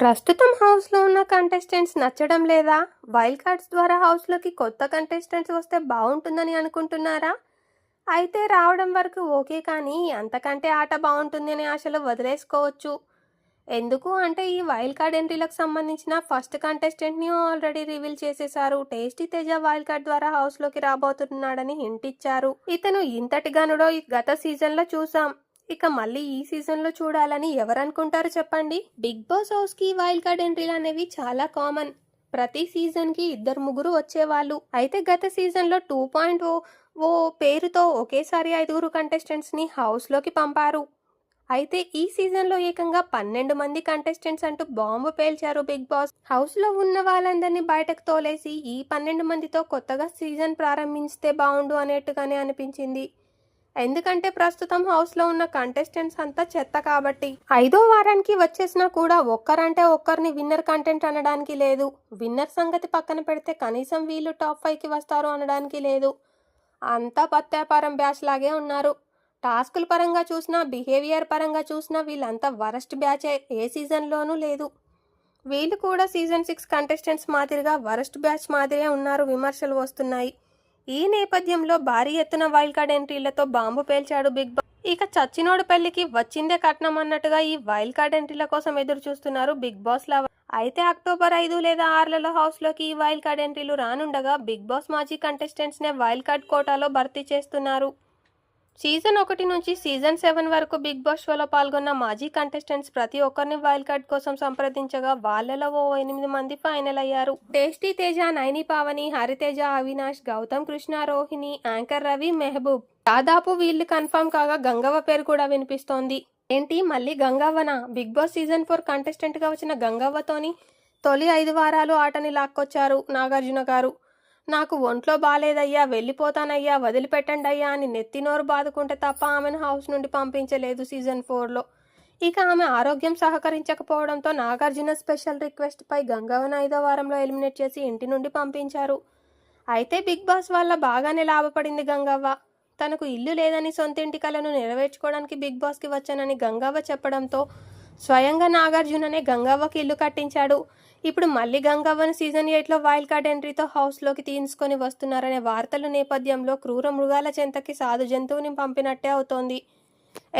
ప్రస్తుతం హౌస్లో ఉన్న కంటెస్టెంట్స్ నచ్చడం లేదా? వైల్డ్ కార్డ్స్ ద్వారా హౌస్లోకి కొత్త కంటెస్టెంట్స్ వస్తే బాగుంటుందని అనుకుంటున్నారా? అయితే రావడం వరకు ఓకే, కానీ అంతకంటే ఆట బాగుంటుంది అనే ఆశలు వదిలేసుకోవచ్చు. ఎందుకు అంటే ఈ వైల్డ్ కార్డ్ ఎంట్రీలకు సంబంధించిన ఫస్ట్ కంటెస్టెంట్ని ఆల్రెడీ రివీల్ చేసేశారు. టేస్టీ తేజ వైల్డ్ కార్డ్ ద్వారా హౌస్లోకి రాబోతున్నాడని హింట్ ఇచ్చారు. ఇతను ఇంతటి గనుడో గత సీజన్లో చూసాం. ఇక మళ్ళీ ఈ సీజన్లో చూడాలని ఎవరనుకుంటారు చెప్పండి? బిగ్ బాస్ హౌస్కి వైల్డ్ కార్డ్ ఎంట్రీలు అనేవి చాలా కామన్. ప్రతి సీజన్కి 2-3 వచ్చేవాళ్ళు. అయితే గత సీజన్లో 2.0 ఓ పేరుతో ఒకేసారి 5 కంటెస్టెంట్స్ని హౌస్లోకి పంపారు. అయితే ఈ సీజన్లో ఏకంగా 12 మంది కంటెస్టెంట్స్ అంటూ బాంబు పేల్చారు బిగ్ బాస్. హౌస్లో ఉన్న వాళ్ళందరినీ బయటకు తోలేసి ఈ 12 మందితో కొత్తగా సీజన్ ప్రారంభించితే బాగుండు అనేట్టుగానే అనిపించింది. ఎందుకంటే ప్రస్తుతం హౌస్లో ఉన్న కంటెస్టెంట్స్ అంతా చెత్త కాబట్టి. 5వ వారానికి వచ్చేసినా కూడా ఒక్కరంటే ఒక్కరిని విన్నర్ కంటెంట్ అనడానికి లేదు. విన్నర్ సంగతి పక్కన పెడితే కనీసం వీళ్ళు టాప్ 5కి వస్తారు అనడానికి లేదు. అంతా పత్యాపారం బ్యాచ్ లాగే ఉన్నారు. టాస్కుల పరంగా చూసినా, బిహేవియర్ పరంగా చూసినా వీళ్ళంతా వరస్ట్ బ్యాచే. ఏ సీజన్లోనూ లేదు. వీళ్ళు కూడా సీజన్ 6 కంటెస్టెంట్స్ మాదిరిగా వరస్ట్ బ్యాచ్ మాదిరే ఉన్నారు. విమర్శలు వస్తున్నాయి. ఈ నేపథ్యంలో భారీ ఎత్తున వైల్డ్ కార్డ్ ఎంట్రీలతో బాంబు పేల్చాడు బిగ్ బాస్. ఇక చచ్చినోడు పెళ్లికి వచ్చిందే కట్నం అన్నట్టుగా ఈ వైల్డ్ కార్డ్ ఎంట్రీల కోసం ఎదురు చూస్తున్నారు బిగ్ బాస్ లవర్. అయితే అక్టోబర్ 5 లేదా 6లలో హౌస్లోకి ఈ వైల్డ్ కార్డ్ ఎంట్రీలు రానుండగా బిగ్ బాస్ మాజీ కంటెస్టెంట్స్నే వైల్డ్ కార్డ్ కోటాలో భర్తీ చేస్తున్నారు. సీజన్ 1 నుంచి సీజన్ 7 వరకు బిగ్ బాస్ షోలో పాల్గొన్న మాజీ కంటెస్టెంట్స్ ప్రతి ఒక్కరిని వైల్డ్ కార్డ్ కోసం సంప్రదించగా వాళ్ళలో ఓ 8 మంది ఫైనల్ అయ్యారు. Tasty Teja, Naini Pavani, Hariteja, Avinash, Gautam Krishna, Rohini, anchor Ravi, Mehboob. దాదాపు వీళ్ళు కన్ఫర్మ్ కాగా గంగవ్వ పేరు కూడా వినిపిస్తోంది. ఏంటి మళ్ళీ గంగవ్వనా? బిగ్ బాస్ సీజన్ 4 కంటెస్టెంట్గా వచ్చిన గంగవ్వతోని తొలి 5 వారాలు ఆటని లాక్కొచ్చారు నాగార్జున గారు. నాకు ఒంట్లో బాలేదయ్యా, వెళ్ళిపోతానయ్యా, వదిలిపెట్టండి అయ్యా అని నెత్తినోరు బాదుకుంటే తప్ప ఆమెను హౌస్ నుండి పంపించలేదు సీజన్ 4లో. ఇక ఆమె ఆరోగ్యం సహకరించకపోవడంతో నాగార్జున స్పెషల్ రిక్వెస్ట్పై గంగవ్వను 5వ వారంలో ఎలిమినేట్ చేసి ఇంటి నుండి పంపించారు. అయితే బిగ్ బాస్ వల్ల బాగానే లాభపడింది గంగవ్వ. తనకు ఇల్లు లేదని సొంతింటి కలను నెరవేర్చుకోవడానికి బిగ్ బాస్కి వచ్చానని గంగవ్వ చెప్పడంతో స్వయంగా నాగార్జుననే గంగవ్వకి ఇల్లు కట్టించాడు. ఇప్పుడు మళ్ళీ గంగవ్వను సీజన్ 8లో వైల్డ్ కార్డ్ ఎంట్రీతో హౌస్లోకి తీసుకొని వస్తున్నారనే వార్తల నేపథ్యంలో క్రూర మృగాల చెంతకి సాధు జంతువుని పంపినట్టే అవుతోంది.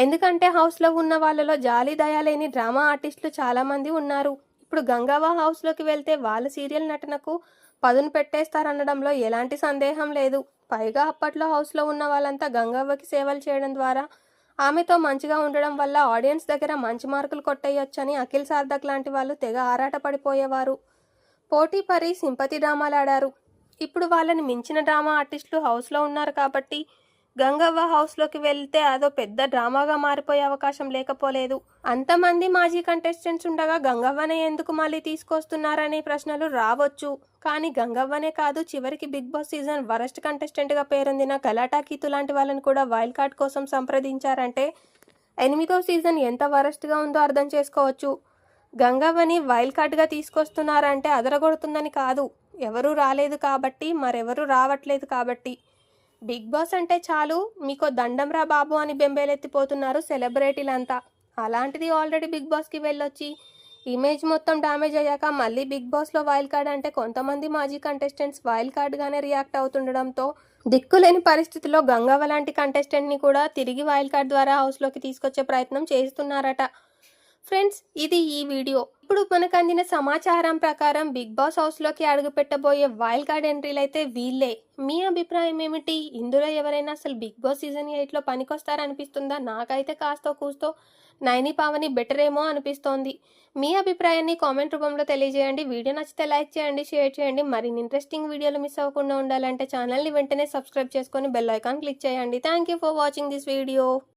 ఎందుకంటే హౌస్లో ఉన్న వాళ్ళలో జాలి దయ లేని డ్రామా ఆర్టిస్టులు చాలామంది ఉన్నారు. ఇప్పుడు గంగవ్వ హౌస్లోకి వెళ్తే వాళ్ళ సీరియల్ నటనకు పదును పెట్టేస్తారనడంలో ఎలాంటి సందేహం లేదు. పైగా అప్పట్లో హౌస్లో ఉన్న వాళ్ళంతా గంగవ్వకి సేవలు చేయడం ద్వారా, ఆమెతో మంచిగా ఉండడం వల్ల ఆడియన్స్ దగ్గర మంచి మార్కులు కొట్టేయొచ్చని అఖిల్ సార్థక్ లాంటి వాళ్ళు తెగ ఆరాటపడిపోయేవారు. పోటీ పడి సింపతి డ్రామాలు ఆడారు. ఇప్పుడు వాళ్ళని మించిన డ్రామా ఆర్టిస్టులు హౌస్లో ఉన్నారు కాబట్టి గంగవ్వ హౌస్లోకి వెళ్తే అదో పెద్ద డ్రామాగా మారిపోయే అవకాశం లేకపోలేదు. అంతమంది మాజీ కంటెస్టెంట్స్ ఉండగా గంగవ్వనే ఎందుకు మళ్ళీ తీసుకొస్తున్నారనే ప్రశ్నలు రావచ్చు. కానీ గంగవ్వనే కాదు, చివరికి బిగ్ బాస్ సీజన్ వరస్ట్ కంటెస్టెంట్గా పేరొందిన గలాటా కీతు లాంటి వాళ్ళని కూడా వైల్డ్ కార్డ్ కోసం సంప్రదించారంటే 8వ సీజన్ ఎంత వరస్ట్గా ఉందో అర్థం చేసుకోవచ్చు. గంగవ్వని వైల్డ్ కార్డ్గా తీసుకొస్తున్నారంటే అదరగొడుతుందని కాదు, ఎవరూ రాలేదు కాబట్టి, మరెవరూ రావట్లేదు కాబట్టి. బిగ్ బాస్ అంటే చాలు మీకో దండం రా బాబు అని బెంబేలెత్తిపోతున్నారు సెలబ్రిటీలంతా. అలాంటిది ఆల్రెడీ బిగ్ బాస్కి వెళ్ళొచ్చి ఇమేజ్ మొత్తం డ్యామేజ్ అయ్యాక మళ్ళీ బిగ్ బాస్లో వైల్డ్ కార్డ్ అంటే కొంతమంది మాజీ కంటెస్టెంట్స్ వైల్డ్ కార్డ్గానే రియాక్ట్ అవుతుండడంతో దిక్కులేని పరిస్థితిలో గంగవ్వ లాంటి కంటెస్టెంట్ని కూడా తిరిగి వైల్డ్ కార్డ్ ద్వారా హౌస్లోకి తీసుకొచ్చే ప్రయత్నం చేస్తున్నారట. ఫ్రెండ్స్, ఇది ఈ వీడియో. ఇప్పుడు మనకు అందిన సమాచారం ప్రకారం బిగ్ బాస్ హౌస్లోకి అడుగు పెట్టబోయే వైల్డ్ కార్డ్ ఎంట్రీలు అయితే వీళ్ళే. మీ అభిప్రాయం ఏమిటి? ఇందులో ఎవరైనా అసలు బిగ్ బాస్ సీజన్ 8లో పనికొస్తారనిపిస్తుందా? నాకైతే కాస్తో కూస్తో నైని పావని బెటర్ ఏమో అనిపిస్తోంది. మీ అభిప్రాయాన్ని కామెంట్ రూపంలో తెలియజేయండి. వీడియో నచ్చితే లైక్ చేయండి, షేర్ చేయండి. మరిన్ని ఇంట్రెస్టింగ్ వీడియోలు మిస్ అవ్వకుండా ఉండాలంటే ఛానల్ని వెంటనే సబ్స్క్రైబ్ చేసుకొని బెల్ ఐకాన్ క్లిక్ చేయండి. Thank you for watching this video.